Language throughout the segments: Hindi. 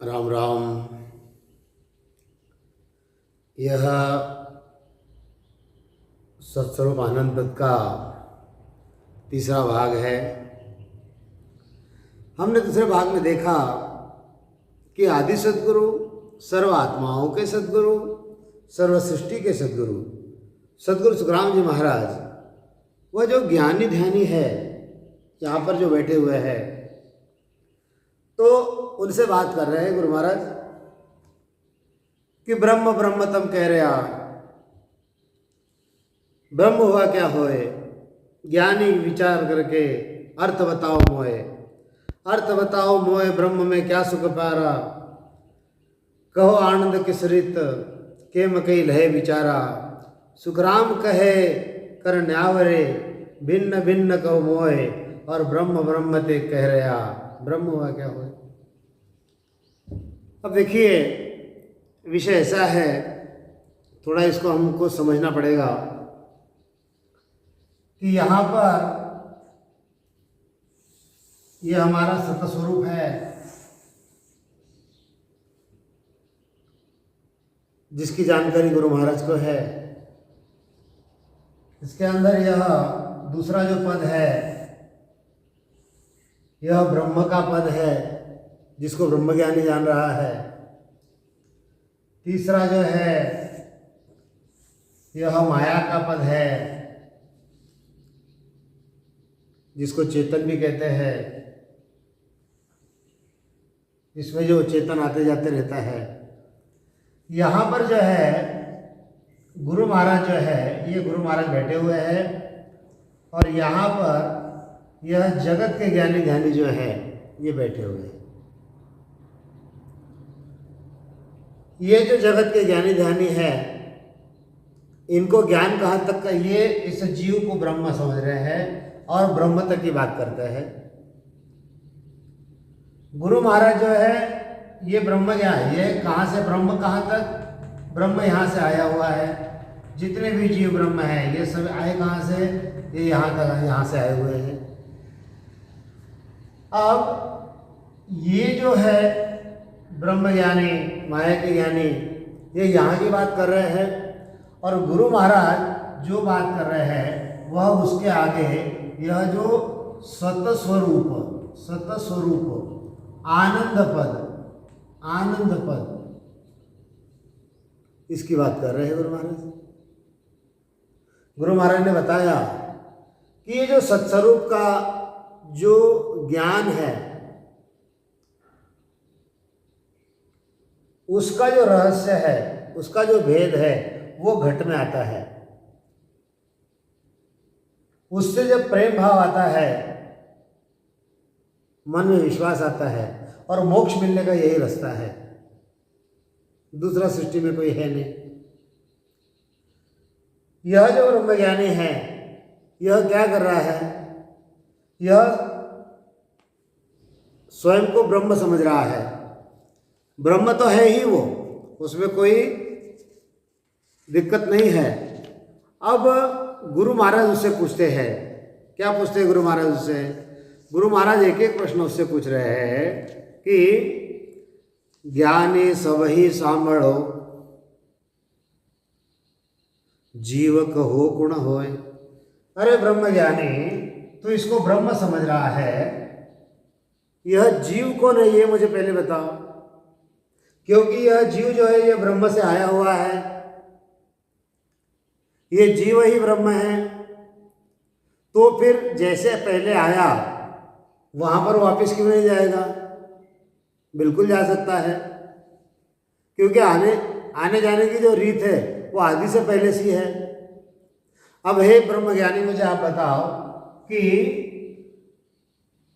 राम राम। यह सत्स्वरूप आनंद पद का तीसरा भाग है। हमने दूसरे भाग में देखा कि आदि सद्गुरु, सर्व आत्माओं के सद्गुरु, सर्व सृष्टि के सद्गुरु सद्गुरु सुखराम जी महाराज, वह जो ज्ञानी ध्यानी है, यहाँ पर जो बैठे हुए हैं, तो उनसे बात कर रहे हैं गुरु महाराज कि ब्रह्म ब्रह्म तम कह रहा, ब्रह्म हुआ क्या होए, ज्ञानी विचार करके अर्थ बताओ मोए, अर्थ बताओ मोए, ब्रह्म में क्या सुख पारा, कहो आनंद किस रीत, के मकई लहे विचारा, सुखराम कहे कर न्यावरे, भिन्न भिन्न कहो मोए, और ब्रह्म ब्रह्म ते कह रहा, ब्रह्म हुआ क्या होए। अब देखिए, विषय ऐसा है, थोड़ा इसको हमको समझना पड़ेगा कि यहाँ पर यह हमारा सत्य स्वरूप है, जिसकी जानकारी गुरु महाराज को है। इसके अंदर यह दूसरा जो पद है, यह ब्रह्म का पद है, जिसको ब्रह्मज्ञानी जान रहा है। तीसरा जो है, यह माया का पद है, जिसको चेतन भी कहते हैं। इसमें जो चेतन आते जाते रहता है। यहाँ पर जो है गुरु महाराज जो है, ये गुरु महाराज बैठे हुए हैं, और यहाँ पर यह जगत के ज्ञानी ध्यानी जो है, ये बैठे हुए हैं। ये जो जगत के ज्ञानी ध्यानी है, इनको ज्ञान कहाँ तक का, ये इस जीव को ब्रह्म समझ रहे हैं और ब्रह्म तक की बात करते हैं। गुरु महाराज जो है, ये ब्रह्म ज्ञान, ये कहाँ से ब्रह्म कहाँ तक, ब्रह्म यहाँ से आया हुआ है। जितने भी जीव ब्रह्म है, ये सब आए कहाँ से, ये यहाँ तक, यहाँ से आए हुए हैं। अब ये जो है ब्रह्म ज्ञानी, माया के ज्ञानी, ये यहाँ की बात कर रहे हैं, और गुरु महाराज जो बात कर रहे हैं वह उसके आगे यह जो सत स्वरूप आनंद पद, इसकी बात कर रहे हैं गुरु महाराज। गुरु महाराज ने बताया कि ये जो सत्स्वरूप का जो ज्ञान है, उसका जो रहस्य है, उसका जो भेद है, वो घट में आता है। उससे जब प्रेम भाव आता है, मन में विश्वास आता है, और मोक्ष मिलने का यही रास्ता है, दूसरा सृष्टि में कोई है नहीं। यह जो ब्रह्मज्ञानी है, यह क्या कर रहा है, यह स्वयं को ब्रह्म समझ रहा है। ब्रह्म तो है ही वो, उसमें कोई दिक्कत नहीं है। अब गुरु महाराज उससे पूछते हैं, क्या पूछते हैं गुरु महाराज उससे? गुरु महाराज एक एक प्रश्न उससे पूछ रहे हैं कि ज्ञानी सबही सांभळो, जीव कहो गुण होए। अरे ब्रह्म ज्ञानी, तो इसको ब्रह्म समझ रहा है, यह जीव कौन है, ये मुझे पहले बताओ। क्योंकि यह जीव जो है, यह ब्रह्म से आया हुआ है, ये जीव ही ब्रह्म है। तो फिर जैसे पहले आया, वहां पर वापस क्यों नहीं जाएगा? बिल्कुल जा सकता है, क्योंकि आने जाने की जो रीत है, वो आदि से पहले से है। अब हे ब्रह्मज्ञानी, मुझे आप बताओ कि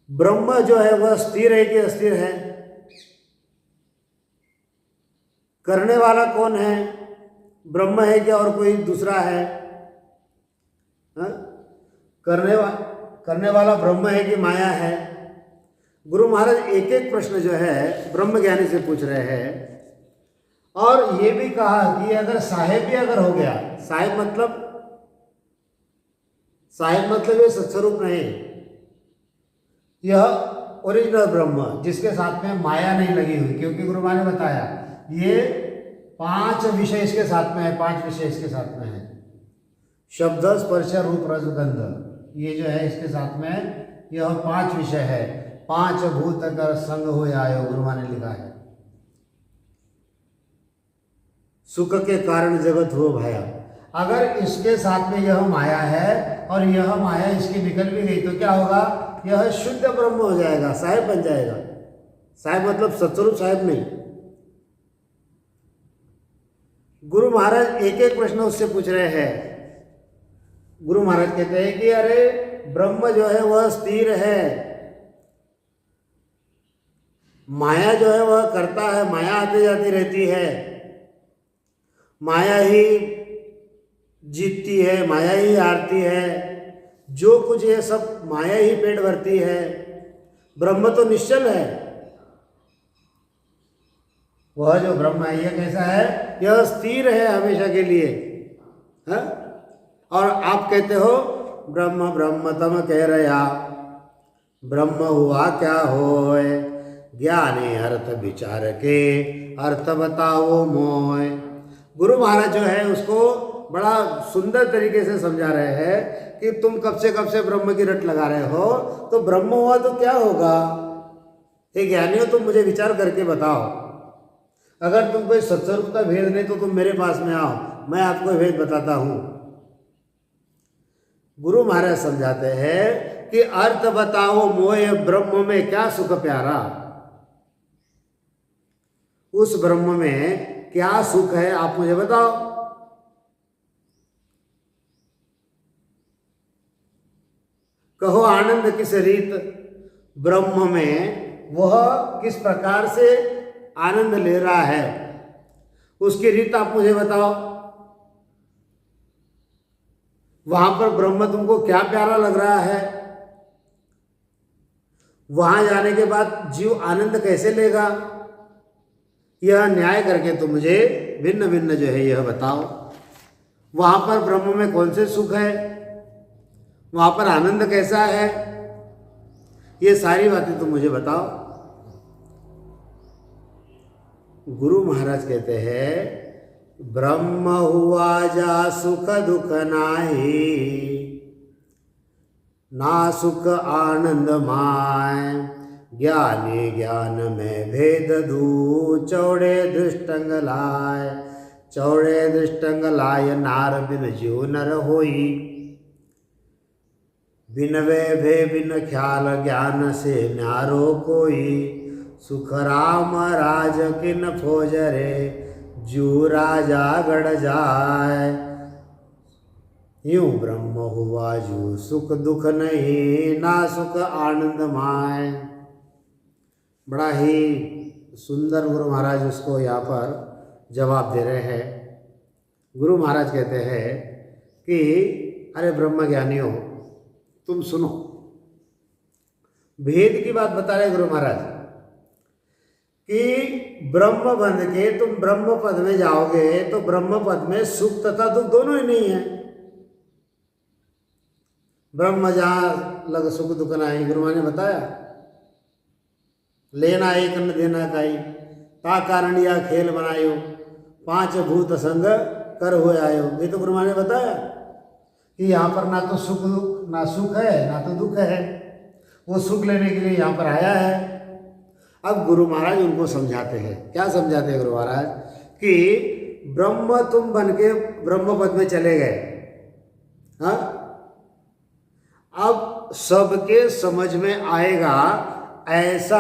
ब्रह्म जो है वह स्थिर है कि अस्थिर है? करने वाला कौन है? ब्रह्म है क्या और कोई दूसरा है? करने वाला ब्रह्म है कि माया है? गुरु महाराज एक एक प्रश्न जो है ब्रह्मज्ञानी से पूछ रहे हैं, और ये भी कहा कि अगर साहेब भी अगर हो गया, साहेब मतलब ये सत्स्वरूप नहीं, यह ओरिजिनल ब्रह्म जिसके साथ में माया नहीं लगी हुई, क्योंकि गुरु माँ ने बताया ये 5 विषय इसके साथ में है, 5 विषय इसके साथ में है, शब्द स्पर्श रूप रस गंध, ये जो है इसके साथ में यह 5 विषय है। 5 भूत कर संग हो आयो, गुरु माँ ने लिखा है। सुख के कारण जगत हो भया। अगर इसके साथ में यह माया है और यह माया इसकी निकल भी गई तो क्या होगा, यह शुद्ध ब्रह्म हो जाएगा, साहेब बन जाएगा। साहेब मतलब सत्स्वरूप साहेब नहीं। गुरु महाराज एक एक प्रश्न उससे पूछ रहे हैं। गुरु महाराज कहते हैं कि अरे ब्रह्म जो है वह स्थिर है, माया जो है वह करता है, माया आती जाती रहती है, माया ही जीतती है, माया ही हारती है, जो कुछ है सब माया ही पेट भरती है। ब्रह्म तो निश्चल है। वह जो ब्रह्म है यह कैसा है, यह स्थिर है हमेशा के लिए है? और आप कहते हो ब्रह्म ब्रह्म तम कह रहा, ब्रह्म हुआ क्या होए, ज्ञानी अर्थ विचार के अर्थ बताओ मोय। गुरु महाराज जो है उसको बड़ा सुंदर तरीके से समझा रहे हैं कि तुम कब से ब्रह्म की रट लगा रहे हो, तो ब्रह्म हुआ तो क्या होगा, हे ज्ञानियों तुम मुझे विचार करके बताओ। अगर तुम कोई सत्स्वरूप का भेद नहीं तो तुम मेरे पास में आओ, मैं आपको भेद बताता हूं। गुरु महाराज समझाते हैं कि अर्थ बताओ मोय, ब्रह्म में क्या सुख प्यारा, उस ब्रह्म में क्या सुख है आप मुझे बताओ। कहो आनंद किस रीत, ब्रह्म में वह किस प्रकार से आनंद ले रहा है, उसकी रीत आप मुझे बताओ। वहां पर ब्रह्म तुमको क्या प्यारा लग रहा है, वहां जाने के बाद जीव आनंद कैसे लेगा, यह न्याय करके तुम मुझे भिन्न भिन्न जो है यह बताओ। वहां पर ब्रह्म में कौन से सुख है, वहां पर आनंद कैसा है, ये सारी बातें तुम मुझे बताओ। गुरु महाराज कहते हैं ब्रह्म हुआ जा सुख दुख नाही, ना सुख आनंद माय, ज्ञानी ज्ञान में भेद दू, चौड़े दृष्टंग लाय, चौड़े दृष्टंग लाय, नार बिन जीव नर होई, बिन वे भे बिन ख्याल ज्ञान से न्यारो कोई, सुख राम राज किन फौजरे, जू राजा गढ़ जाय, यूं ब्रह्म हुआ जू सुख दुख नहीं, ना सुख आनंद माय। बड़ा ही सुंदर गुरु महाराज उसको यहाँ पर जवाब दे रहे हैं। गुरु महाराज कहते हैं कि अरे ब्रह्म ज्ञानियों तुम सुनो, भेद की बात बता रहे गुरु महाराज कि ब्रह्म बन के तुम ब्रह्म पद में जाओगे तो ब्रह्म पद में सुख तथा दुख दोनों ही नहीं है। ब्रह्म जहाँ लग सुख दुख नहीं, गुरु ने बताया, लेना एक न देना काई, ता कारण या खेल बनायो, 5 भूत संग कर हो आयो। ये तो गुरु ने बताया कि यहाँ पर ना तो सुख है ना तो दुख है, वो सुख लेने के लिए यहाँ पर आया है। अब गुरु महाराज उनको समझाते हैं, क्या समझाते हैं गुरु महाराज कि ब्रह्म तुम बन के ब्रह्म पद में चले गए, हाँ, अब सबके समझ में आएगा ऐसा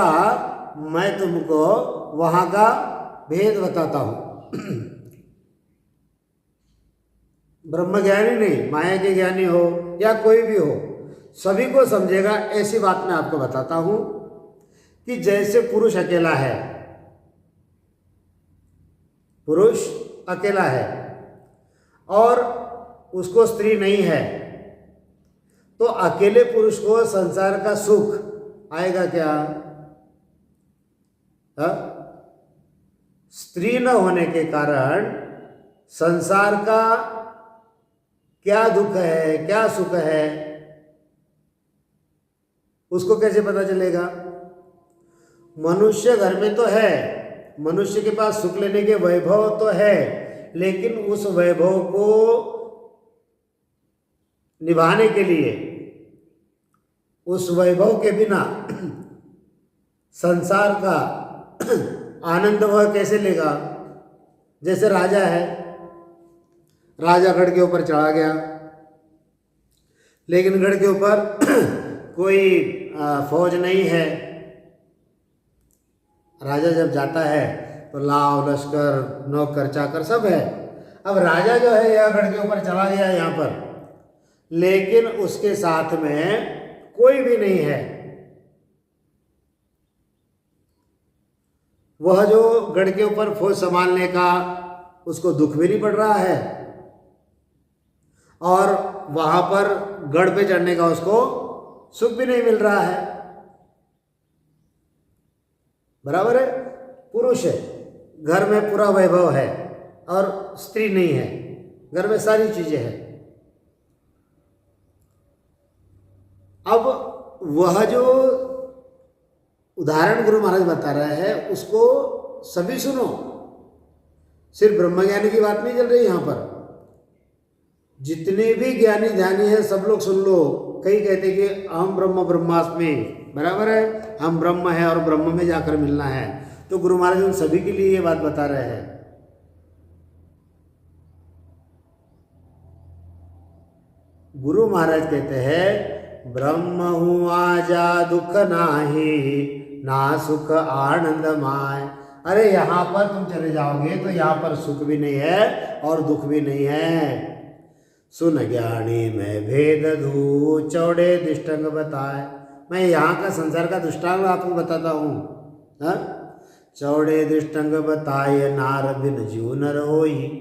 मैं तुमको वहां का भेद बताता हूं। ब्रह्म ज्ञानी नहीं, माया के ज्ञानी हो या कोई भी हो, सभी को समझेगा ऐसी बात मैं आपको बताता हूं कि जैसे पुरुष अकेला है, पुरुष अकेला है और उसको स्त्री नहीं है, तो अकेले पुरुष को संसार का सुख आएगा क्या? स्त्री न होने के कारण संसार का क्या दुख है क्या सुख है उसको कैसे पता चलेगा? मनुष्य घर में तो है, मनुष्य के पास सुख लेने के वैभव तो है, लेकिन उस वैभव को निभाने के लिए, उस वैभव के बिना संसार का आनंद वह कैसे लेगा। जैसे राजा है, राजा गढ़ के ऊपर चढ़ा गया, लेकिन गढ़ के ऊपर कोई फौज नहीं है। राजा जब जाता है तो लाव लश्कर नौकर चाकर सब है। अब राजा जो है यह गढ़ के ऊपर चला गया यहाँ पर, लेकिन उसके साथ में कोई भी नहीं है। वह जो गढ़ के ऊपर फौज संभालने का उसको दुख भी नहीं पड़ रहा है, और वहां पर गढ़ पे चढ़ने का उसको सुख भी नहीं मिल रहा है। बराबर है। पुरुष है, घर में पूरा वैभव है, और स्त्री नहीं है, घर में सारी चीजें हैं। अब वह जो उदाहरण गुरु महाराज बता रहे हैं उसको सभी सुनो, सिर्फ ब्रह्मज्ञानी की बात नहीं चल रही यहाँ पर। जितने भी ज्ञानी ध्यानी है सब लोग सुन लो। कई कहते कि अहम ब्रह्म ब्रह्मास्मि, बराबर है, हम ब्रह्म है और ब्रह्म में जाकर मिलना है। तो गुरु महाराज उन सभी के लिए ये बात बता रहे हैं। गुरु महाराज कहते हैं ब्रह्म हुआ जा दुख नाही, ना सुख आनंद माय। अरे यहाँ पर तुम चले जाओगे तो यहाँ पर सुख भी नहीं है और दुख भी नहीं है। सुन ज्ञानी में भेद दू, चौड़े दृष्टांग बताए। मैं यहाँ का संसार का दृष्टांग आपको बताता हूँ। चौड़े दृष्टांग बताए, नार बिन जीव नर होई।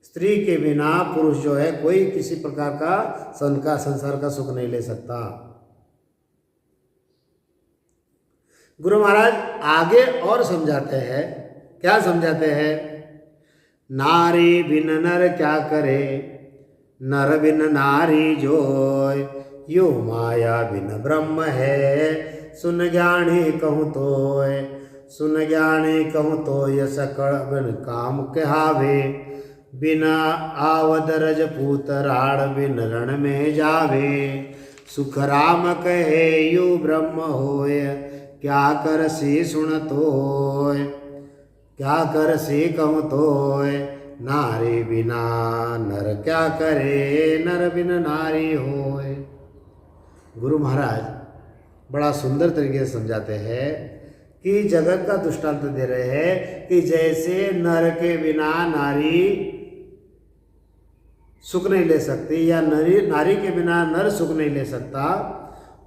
स्त्री के बिना पुरुष जो है कोई किसी प्रकार का संसार का सुख नहीं ले सकता। गुरु महाराज आगे और समझाते हैं। क्या समझाते हैं? नारी बिन नर क्या करे, नर बिन नारी जोय। यो माया बिन ब्रह्म है, सुन ज्ञानी कहूँ तोय। सुन ज्ञानी कहूँ तो ये सकल बिन काम कहावे। बिना आवद रजपूत राण बिन रण में जावे। सुख राम कहे यू ब्रह्म होय, क्या कर सी सुन तोय। क्या कर सी कहूँ तोय, नारी बिना नर क्या करे, नर बिन नारी होय। गुरु महाराज बड़ा सुंदर तरीके से समझाते हैं कि जगत का दृष्टांत दे रहे हैं कि जैसे नर के बिना नारी सुख नहीं ले सकती, या नारी के बिना नर सुख नहीं ले सकता,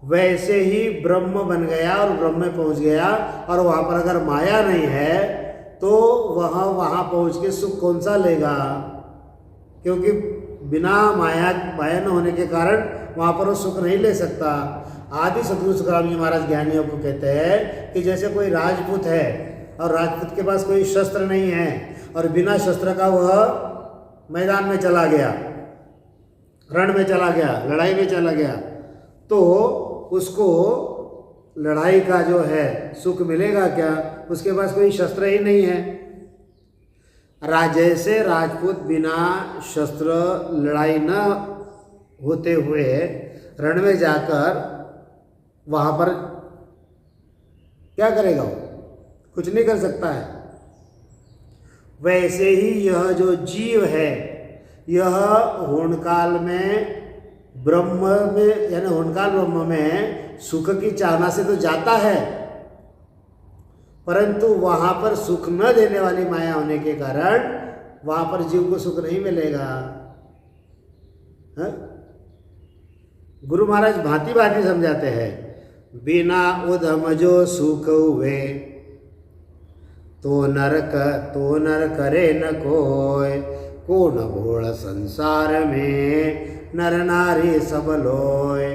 वैसे ही ब्रह्म बन गया और ब्रह्म में पहुंच गया। और वहाँ पर अगर माया नहीं है तो वह वहाँ पहुँच के सुख कौन सा लेगा? क्योंकि बिना माया न होने के कारण वहाँ पर वो सुख नहीं ले सकता। आदि सद्गुरु तुकाराम जी महाराज ज्ञानियों को कहते हैं कि जैसे कोई राजपूत है और राजपूत के पास कोई शस्त्र नहीं है और बिना शस्त्र का वह मैदान में चला गया, रण में चला गया, लड़ाई में चला गया, तो उसको लड़ाई का जो है सुख मिलेगा क्या? उसके पास कोई शस्त्र ही नहीं है। जैसे राजपूत बिना शस्त्र लड़ाई न होते हुए रण में जाकर वहाँ पर क्या करेगा? वो कुछ नहीं कर सकता है। वैसे ही यह जो जीव है, यह होनकाल में ब्रह्म में, यानी होनकाल ब्रह्म में सुख की चाहना से तो जाता है, परंतु वहाँ पर सुख न देने वाली माया होने के कारण वहाँ पर जीव को सुख नहीं मिलेगा। गुरु महाराज भांति भांति समझाते हैं। बिना उधम जो सुख हुए, तो नर करे न कोय। कौन भोल संसार में, नर नारी सब लोय।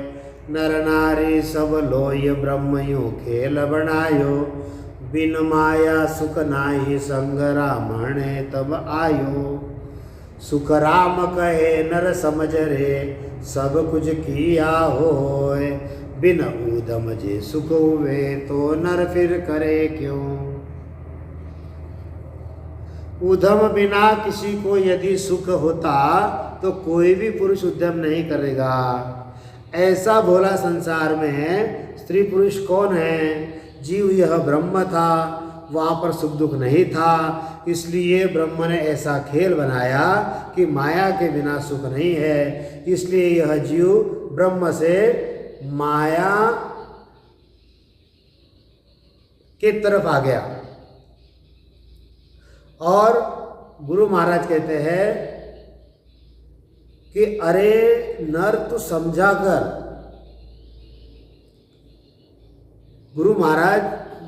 नर नारी सब लोय, ब्रह्म यूं खेल बनायो। बिन माया सुख नाही, संग रामण तब आयो। सुख राम कहे नर समझ रे, सब कुछ किया होय। बिन ऊधम जे सुख हुए तो नर फिर करे क्यों। उद्यम बिना किसी को यदि सुख होता तो कोई भी पुरुष उद्यम नहीं करेगा। ऐसा भोला संसार में स्त्री पुरुष कौन है? जीव यह ब्रह्म था, वहाँ पर सुख दुख नहीं था, इसलिए ब्रह्म ने ऐसा खेल बनाया कि माया के बिना सुख नहीं है। इसलिए यह जीव ब्रह्म से माया की तरफ आ गया। और गुरु महाराज कहते हैं कि अरे नर तू समझा कर। गुरु महाराज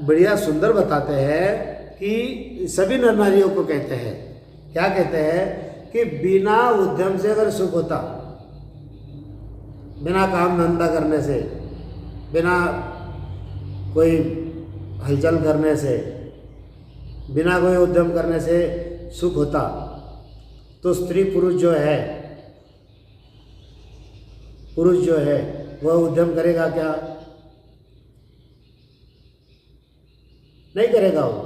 बढ़िया सुंदर बताते हैं कि सभी नर नारियों को कहते हैं, क्या कहते हैं कि बिना उद्यम से अगर सुख होता, बिना काम धंधा करने से, बिना कोई हलचल करने से, बिना कोई उद्यम करने से सुख होता तो स्त्री पुरुष जो है, पुरुष जो है वह उद्यम करेगा क्या? नहीं करेगा वो।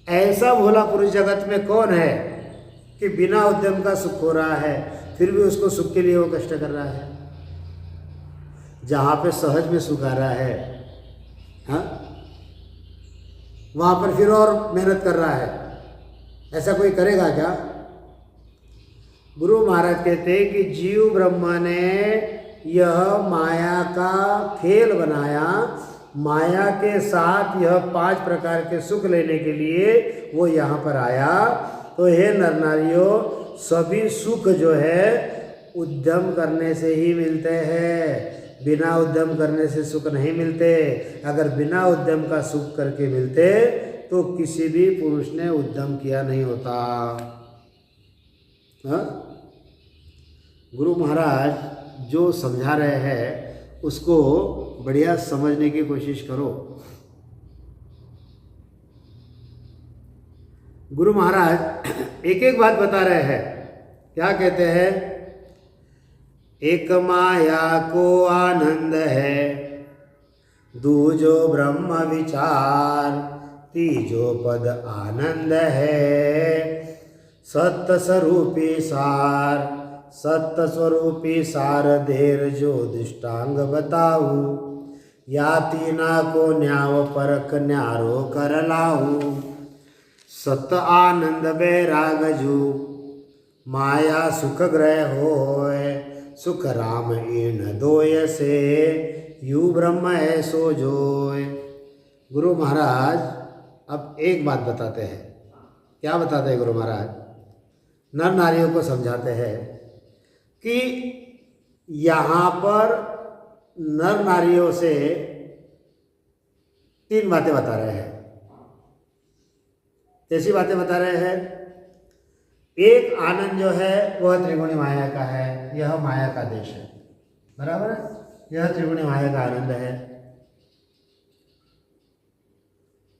ऐसा भोला पुरुष जगत में कौन है कि बिना उद्यम का सुख हो रहा है फिर भी उसको सुख के लिए वो कष्ट कर रहा है? जहाँ पे सहज में सुख आ रहा है, हाँ, वहाँ पर फिर और मेहनत कर रहा है। ऐसा कोई करेगा क्या? गुरु महाराज कहते हैं कि जीव ब्रह्मा ने यह माया का खेल बनाया। माया के साथ यह 5 प्रकार के सुख लेने के लिए वो यहाँ पर आया। तो हे नर नारियों, सभी सुख जो है उद्यम करने से ही मिलते हैं, बिना उद्यम करने से सुख नहीं मिलते। अगर बिना उद्यम का सुख करके मिलते तो किसी भी पुरुष ने उद्यम किया नहीं होता। हाँ? गुरु महाराज जो समझा रहे हैं उसको बढ़िया समझने की कोशिश करो। गुरु महाराज एक एक बात बता रहे हैं। क्या कहते हैं? एक माया को आनंद है, दूजो ब्रह्म विचार, तीजो पद आनंद है, सत्य स्वरूपी सार, सत्य स्वरूपी सार देर जो दृष्टांग बताऊं, या तीना को न्याव परक न्यारो कर लाऊं, सत आनंद बैराग जू, माया सुख ग्रह होय, सुख राम इन दोय से, यू ब्रह्म है सो जोय। गुरु महाराज अब एक बात बताते हैं। क्या बताते हैं गुरु महाराज? नर नारियों को समझाते हैं कि यहाँ पर नर नारियों से 3 बातें बता रहे हैं। कैसी बातें बता रहे हैं? एक आनंद जो है वह त्रिगुणी माया का है, यह माया का देश है, बराबर है, यह त्रिगुणी माया का आनंद है।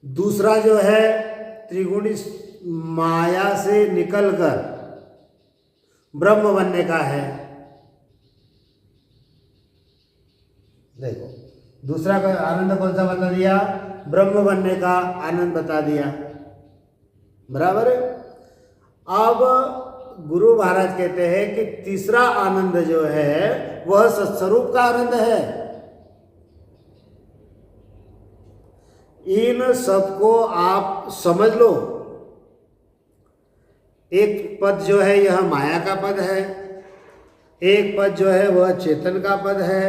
दूसरा जो है त्रिगुणी माया से निकलकर ब्रह्म बनने का है। देखो दूसरा का आनंद कौन सा बता दिया? ब्रह्म बनने का आनंद बता दिया, बराबर है। अब गुरु महाराज कहते हैं कि तीसरा आनंद जो है वह सत्स्वरूप का आनंद है। इन सबको आप समझ लो। एक पद जो है यह माया का पद है, एक पद जो है वह चेतन का पद है,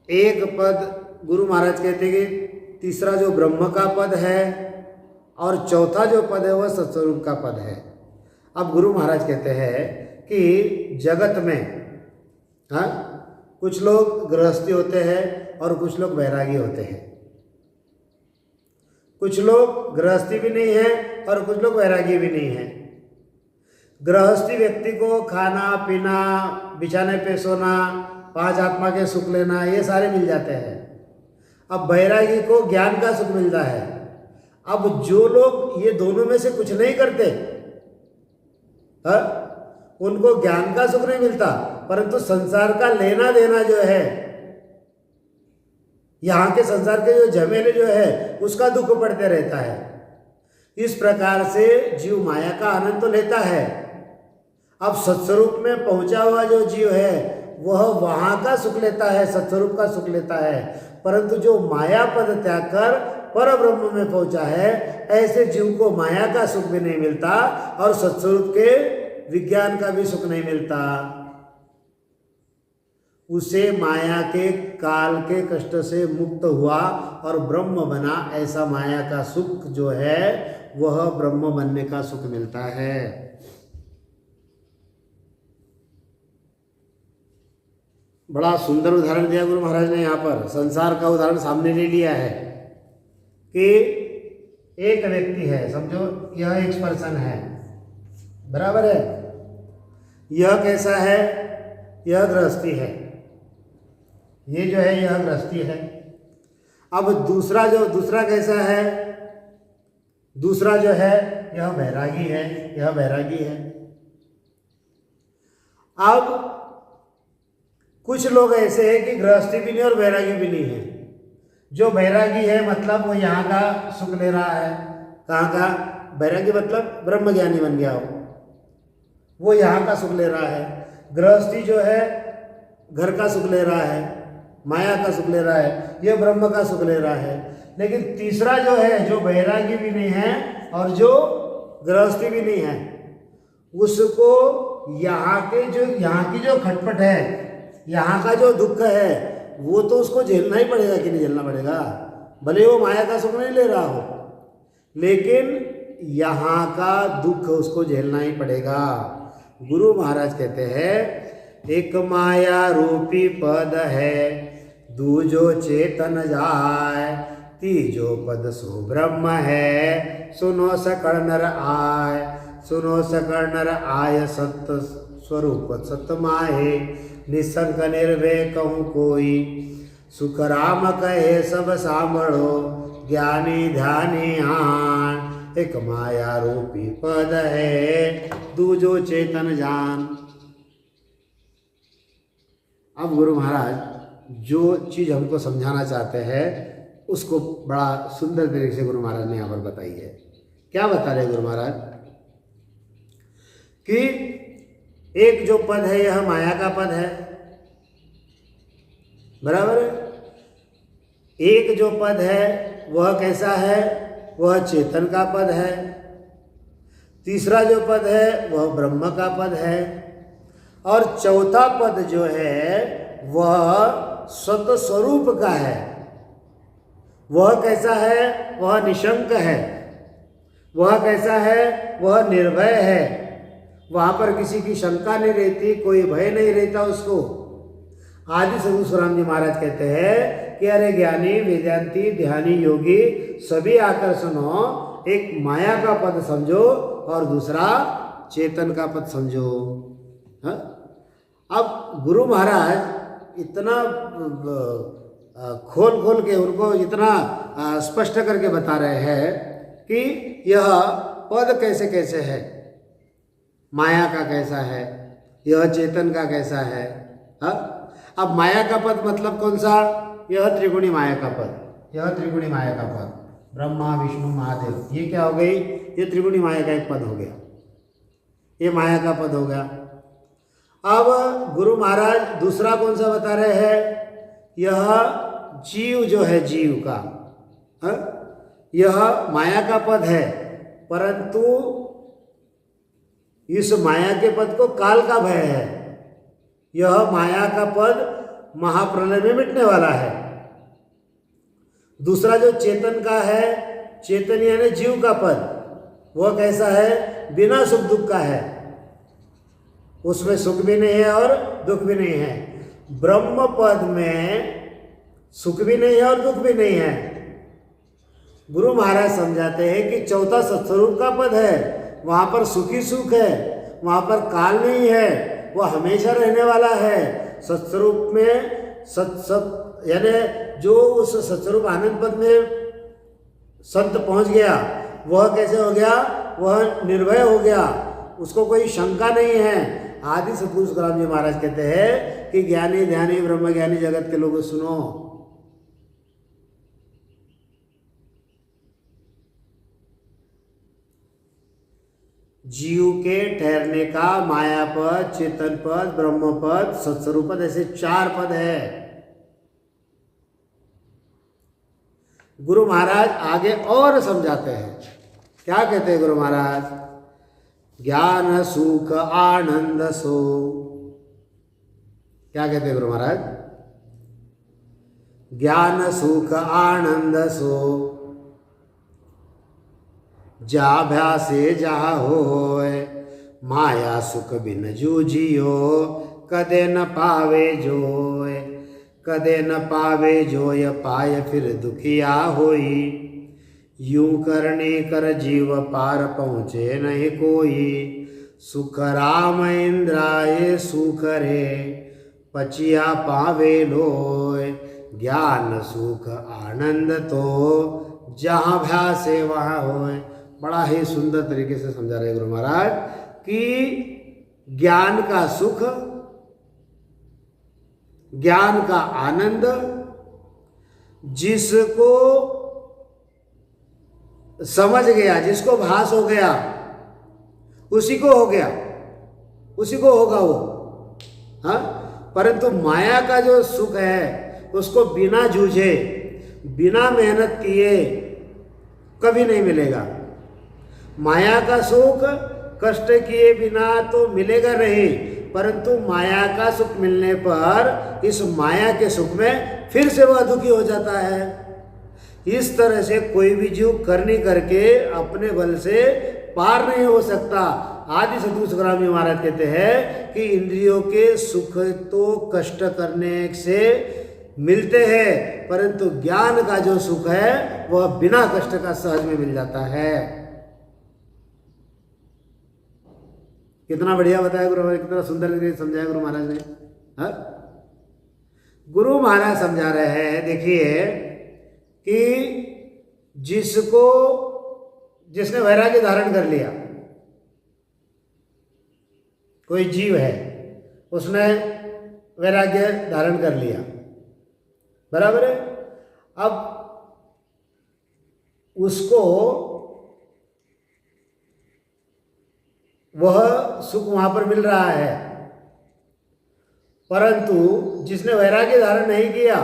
एक पद गुरु महाराज कहते हैं कि तीसरा जो ब्रह्म का पद है, और चौथा जो पद है वह सत्स्वरूप का पद है। अब गुरु महाराज कहते हैं कि जगत में, हाँ, कुछ लोग गृहस्थी होते हैं और कुछ लोग वैरागी होते हैं। कुछ लोग गृहस्थी भी नहीं है और कुछ लोग वैरागी भी नहीं है। गृहस्थी व्यक्ति को खाना पीना, बिछाने पे सोना, 5 आत्मा के सुख लेना, ये सारे मिल जाते हैं। अब वैरागी को ज्ञान का सुख मिलता है। अब जो लोग ये दोनों में से कुछ नहीं करते, उनको ज्ञान का सुख नहीं मिलता, परंतु संसार का लेना देना जो है यहाँ के संसार के जो झमेले जो है उसका दुख पड़ते रहता है। इस प्रकार से जीव माया का आनंद तो लेता है। अब सत्स्वरूप में पहुंचा हुआ जो जीव है वह वहाँ का सुख लेता है, सत्स्वरूप का सुख लेता है। परंतु जो माया पद त्याग कर पर ब्रह्म में पहुंचा है, ऐसे जीव को माया का सुख भी नहीं मिलता और सत्स्वरूप के विज्ञान का भी सुख नहीं मिलता। उसे माया के काल के कष्ट से मुक्त हुआ और ब्रह्म बना, ऐसा माया का सुख जो है वह ब्रह्म बनने का सुख मिलता है। बड़ा सुंदर उदाहरण दिया गुरु महाराज ने। यहाँ पर संसार का उदाहरण सामने ले लिया है कि एक व्यक्ति है, समझो यह एक पर्सन है, बराबर है। यह कैसा है? यह गृहस्थी है, ये जो है यह गृहस्थी है। अब दूसरा कैसा है? दूसरा जो है यह बैरागी है, यह बैरागी है। अब कुछ लोग ऐसे हैं कि गृहस्थी भी नहीं और बैरागी भी नहीं है। जो बैरागी है मतलब वो यहाँ का सुख ले रहा है। कहाँ का? बैरागी मतलब ब्रह्मज्ञानी बन गया हो, वो यहाँ का सुख ले रहा है। गृहस्थी जो है घर का सुख ले रहा है, माया का सुख ले रहा है, ये ब्रह्म का सुख ले रहा है। लेकिन तीसरा जो है, जो बैरागी भी नहीं है और जो गृहस्थी भी नहीं है, उसको यहाँ की जो खटपट है, यहाँ का जो दुख है, वो तो उसको झेलना ही पड़ेगा कि नहीं झेलना पड़ेगा? भले वो माया का सुख नहीं ले रहा हो, लेकिन यहाँ का दुख उसको झेलना ही पड़ेगा। गुरु महाराज कहते हैं, एक माया रूपी पद है, दूजो चेतन जाय, तीजो पद सो ब्रह्म है, सुनो सकल नर आय, सुनो सकल नर आय, सत्य स्वरूप सत्य माहे, निसंक निर्भय कहूँ कोई, सुख राम कहे सब सांभळो, ज्ञानी ध्यानी आन, एक माया रूपी पद है, दूजो चेतन जान। अब गुरु महाराज जो चीज हमको समझाना चाहते हैं उसको बड़ा सुंदर तरीके से गुरु महाराज ने यहाँ पर बताई है। क्या बता रहे गुरु महाराज? कि एक जो पद है यह माया का पद है, बराबर है। एक जो पद है वह कैसा है? वह चेतन का पद है। तीसरा जो पद है वह ब्रह्म का पद है। और चौथा पद जो है वह सत स्वरूप का है। वह कैसा है? वह निशंक है। वह कैसा है? वह निर्भय है। वहाँ पर किसी की शंका नहीं रहती, कोई भय नहीं रहता उसको। आदि सद्गुरु सुराम जी महाराज कहते हैं कि अरे ज्ञानी, वेदांती, ध्यानी, योगी सभी आकर सुनो, एक माया का पद समझो और दूसरा चेतन का पद समझो। हाँ? अब गुरु महाराज इतना खोल के उनको इतना स्पष्ट करके बता रहे हैं कि यह पद कैसे कैसे है, माया का कैसा है, यह चेतन का कैसा है। हाँ? अब माया का पद मतलब कौन सा? यह त्रिगुणी माया का पद, यह त्रिगुणी माया का पद, ब्रह्मा विष्णु महादेव, ये क्या हो गई? ये त्रिगुणी माया का एक पद हो गया, ये माया का पद हो गया। अब गुरु महाराज दूसरा कौन सा बता रहे हैं? यह जीव जो है, जीव का, हाँ? यह माया का पद है, परंतु इस माया के पद को काल का भय है। यह माया का पद महाप्रलय में मिटने वाला है। दूसरा जो चेतन का है, चेतन यानी जीव का पद, वह कैसा है? बिना सुख दुख का है, उसमें सुख भी नहीं है और दुख भी नहीं है। ब्रह्म पद में सुख भी नहीं है और दुख भी नहीं है। गुरु महाराज समझाते हैं कि चौथा सत्स्वरूप का पद है, वहाँ पर सुखी सुख है, वहाँ पर काल नहीं है, वह हमेशा रहने वाला है। सत्स्वरूप में सत यानी जो उस सत्स्वरूप आनंद पद में संत पहुँच गया, वह कैसे हो गया? वह निर्भय हो गया, उसको कोई शंका नहीं है। आदि सद्गुरु सुखराम जी महाराज कहते हैं कि ज्ञानी ध्यानी ब्रह्मज्ञानी जगत के लोगों सुनो, जीव के ठहरने का माया पद, चेतन पद, ब्रह्म पद, सत्स्वरूप पद, ऐसे 4 पद है। गुरु महाराज आगे और समझाते हैं। क्या कहते हैं गुरु महाराज? ज्ञान सुख आनंद सो। क्या कहते हैं गुरु महाराज? ज्ञान सुख आनंद सो, जाभ्यासे जहा होय, माया सुख बिन जूझियो, कदे न पावे जोय। कदे न पावे जोय, पाय फिर दुखिया होई। यूं करने कर जीव पार पहुँचे नहीं कोई। सुख राम इंद्राए सुख रे, पचिया पावे लोय। ज्ञान सुख आनंद तो जहाँ भ्यासे वहाँ होय। बड़ा ही सुंदर तरीके से समझा रहे गुरु महाराज कि ज्ञान का सुख, ज्ञान का आनंद जिसको समझ गया, जिसको भास हो गया, उसी को हो गया, उसी को होगा वो। हाँ, परंतु माया का जो सुख है उसको बिना जूझे, बिना मेहनत किए कभी नहीं मिलेगा। माया का सुख कष्ट किए बिना तो मिलेगा नहीं, परंतु माया का सुख मिलने पर इस माया के सुख में फिर से वह दुखी हो जाता है। इस तरह से कोई भी जीव करनी करके अपने बल से पार नहीं हो सकता। आदि सद्गुरु सुखराम जी महाराज कहते हैं कि इंद्रियों के सुख तो कष्ट करने से मिलते हैं, परंतु ज्ञान का जो सुख है वह बिना कष्ट का सहज में मिल जाता है। कितना बढ़िया बताया गुरु महाराज, कितना सुंदर तरीके से समझाया गुरु महाराज ने। हाँ, गुरु महाराज समझा रहे हैं, देखिए कि जिसने वैराग्य धारण कर लिया, कोई जीव है उसने वैराग्य धारण कर लिया, बराबर है। अब उसको वह सुख वहां पर मिल रहा है, परंतु जिसने वैराग्य धारण नहीं किया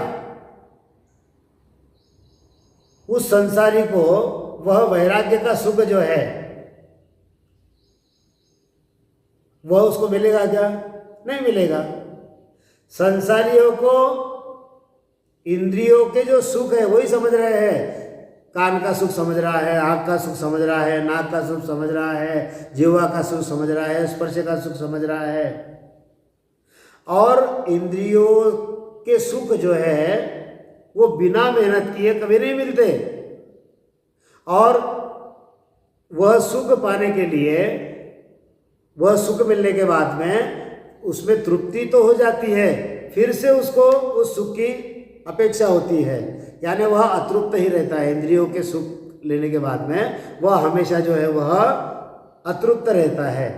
उस संसारी को वह वैराग्य का सुख जो है वह उसको मिलेगा क्या? नहीं मिलेगा। संसारियों को इंद्रियों के जो सुख है वही समझ रहे हैं। कान का सुख समझ रहा है, आँख का सुख समझ रहा है, नाक का सुख समझ रहा है, जिह्वा का सुख समझ रहा है, स्पर्श का सुख समझ रहा है। और इंद्रियों के सुख जो है वो बिना मेहनत किए कभी नहीं मिलते, और वह सुख पाने के लिए, वह सुख मिलने के बाद में उसमें तृप्ति तो हो जाती है, फिर से उसको उस सुख की अपेक्षा होती है, यानी वह अतृप्त ही रहता है। इंद्रियों के सुख लेने के बाद में वह हमेशा जो है वह अतृप्त रहता है,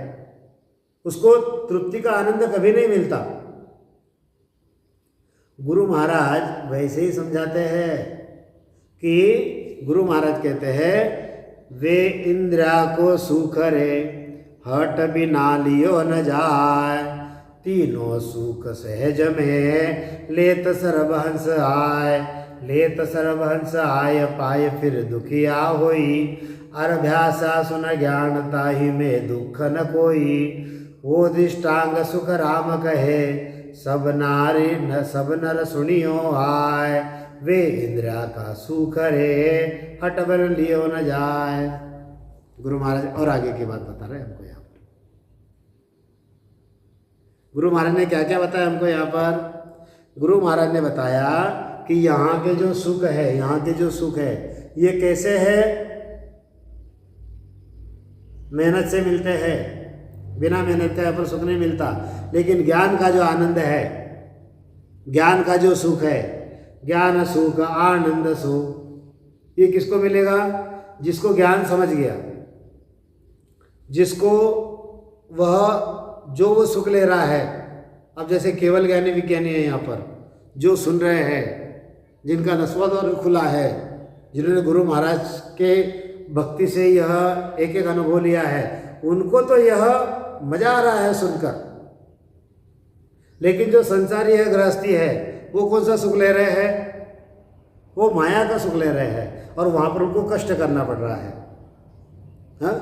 उसको तृप्ति का आनंद कभी नहीं मिलता। गुरु महाराज वैसे ही समझाते हैं कि गुरु महाराज कहते हैं, वे इंद्रिया को सुख रे हट बिना लियो न जाय, तीनों सुख सहज में लेत सर्वहंस आय। लेत सर्वहंस आय, पाय फिर दुखिया होई। अरभ्यासा सुन ज्ञान ताहि में दुख न कोई। वो दृष्टांग सुख राम कहे, सब नारी न सब नर सुनियो आय। वे इंद्रिया का सुख रे हट बन लियो न जाय। गुरु महाराज और आगे की बात बता रहे हैं हमको यहाँ पर। गुरु महाराज ने क्या क्या बताया हमको यहाँ पर? गुरु महाराज ने बताया कि यहाँ के जो सुख है, यहाँ के जो सुख है ये कैसे है? मेहनत से मिलते हैं, बिना मेहनत के यहाँ पर सुख नहीं मिलता। लेकिन ज्ञान का जो आनंद है, ज्ञान का जो सुख है, ज्ञान सुख आनंद सुख, ये किसको मिलेगा? जिसको ज्ञान समझ गया, जिसको वह जो वो सुख ले रहा है। अब जैसे केवल ज्ञानी विज्ञानी है यहाँ पर जो सुन रहे हैं, जिनका नस्वाद्वार खुला है, जिन्होंने गुरु महाराज के भक्ति से यह एक एक अनुभव लिया है, उनको तो यह मजा आ रहा है सुनकर, लेकिन जो संसारी है, गृहस्थी है, वो कौन सा सुख ले रहे हैं? वो माया का सुख ले रहे हैं और वहाँ पर उनको कष्ट करना पड़ रहा है। हाँ,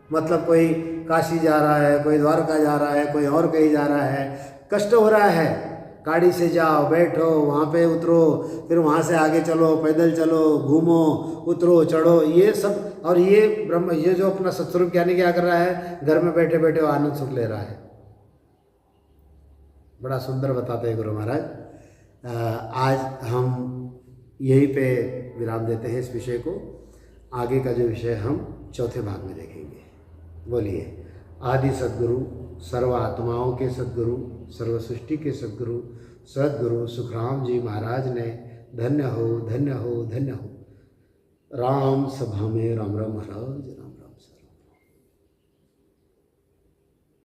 मतलब कोई काशी जा रहा है, कोई द्वारका जा रहा है, कोई और कहीं जा रहा है, कष्ट हो रहा है। गाड़ी से जाओ, बैठो, वहाँ पे उतरो, फिर वहाँ से आगे चलो, पैदल चलो, घूमो, उतरो, चढ़ो, ये सब। और ये ब्रह्म, ये जो अपना सत्स्वरूप ज्ञानी क्या कर रहा है? घर में बैठे बैठे वो आनंद सुख ले रहा है। बड़ा सुंदर बताते हैं गुरु महाराज। आज हम यहीं पे विराम देते हैं इस विषय को। आगे का जो विषय हम चौथे भाग में देखेंगे। बोलिए, आदि सद्गुरु, सर्व आत्माओं के सद्गुरु, सर्व सृष्टि के सद्गुरु, सद्गुरु सुखराम जी महाराज ने धन्य हो, धन्य हो, धन्य हो। राम सभा में राम राम महाराज।